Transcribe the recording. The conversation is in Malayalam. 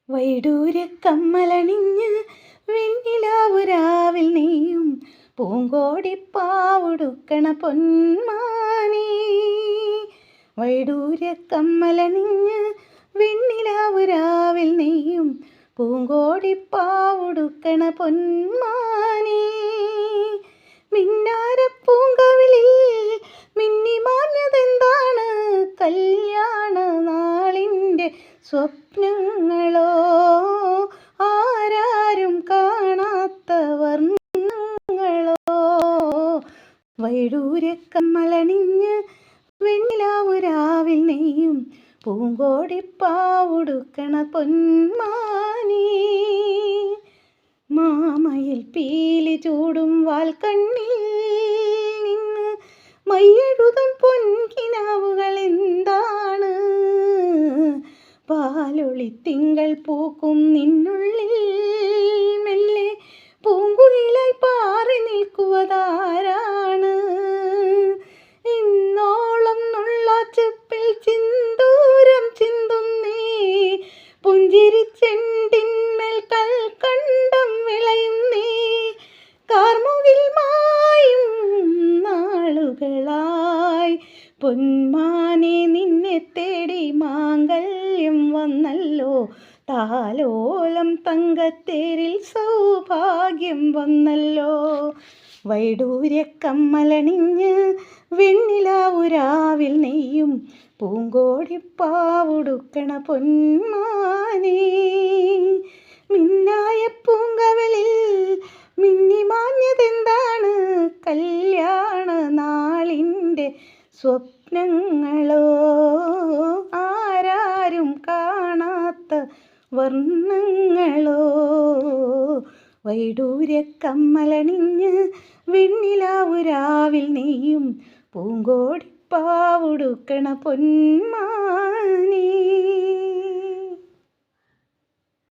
വൈഡൂര്യക്കമ്മലണിഞ്ഞ് വെണ്ണിലാവുരാവിൽ നെയ്യും പൂങ്കോടിപ്പാവുടുക്കണ പൊന്മാനേ. വൈഡൂര്യക്കമ്മലണിഞ്ഞ് വെണ്ണിലാവുരാവിൽ നെയ്യും പൂങ്കോടിപ്പാവുടുക്കണ പൊന്മാനേ. മിന്നാരപ്പൂങ്കവിളിൽ മിന്നിമാഞ്ഞതെന്താണ്? കല്യാണ നാളിൻ്റെ സ്വപ്നങ്ങളോ, ആരാരും കാണാത്ത വർണ്ണങ്ങളോ. വൈഡൂര്യക്കമ്മലണിഞ്ഞ് വെണ്ണിലാവുരാവിൽ നെയ്യും പൂങ്കോടിപ്പാവുടുക്കണ പൊന്മാനേ. മാമയിൽ പീലി ചൂടും വാൽക്കണ്ണിൽ നിന്ന് മയ്യെഴുതും പൊൻകിനാവുകൾ എന്താണ്? പാലൊളി തിങ്കൾ പൂക്കും നിന്നുള്ളിൽ മെല്ലെ പൂങ്കുയിലായി പാറി നിൽക്കുവതാരാണ്? ഇന്നോളം നുള്ളാച്ചെപ്പിൽ ചിന്തൂരം ചിന്തുന്നേ പുഞ്ചിരിച്ചെണ്ടിന്മേൽ കൽക്കണ്ടം വിളയുന്നേ. കാർമുകിൽ മായും നാളുകളായി പൊന്മാനെ നിന്നെ തേടി മാംഗല്യം വന്നല്ലോ. താലോലം തങ്കത്തേരിൽ സൗഭാഗ്യം വന്നല്ലോ. വൈഡൂര്യക്കമ്മലണിഞ്ഞ് വെണ്ണിലാവുരാവിൽ നെയ്യും പൂങ്കോടിപ്പാവുടുക്കണ പൊന്മാനേ. മിന്നായ പൂങ്കവളിൽ മിന്നിമാഞ്ഞതെന്താണ്? കല്യാണ നാളിൻ്റെ സ്വപ്നങ്ങളോ, ആരാരും കാണാത്ത വർണ്ണങ്ങളോ. വൈഡൂര്യക്കമ്മലണിഞ്ഞ് വെണ്ണിലാവുരാവിൽ നെയ്യും പൂങ്കോടിപ്പാവുടുക്കണ പൊന്മാനേ.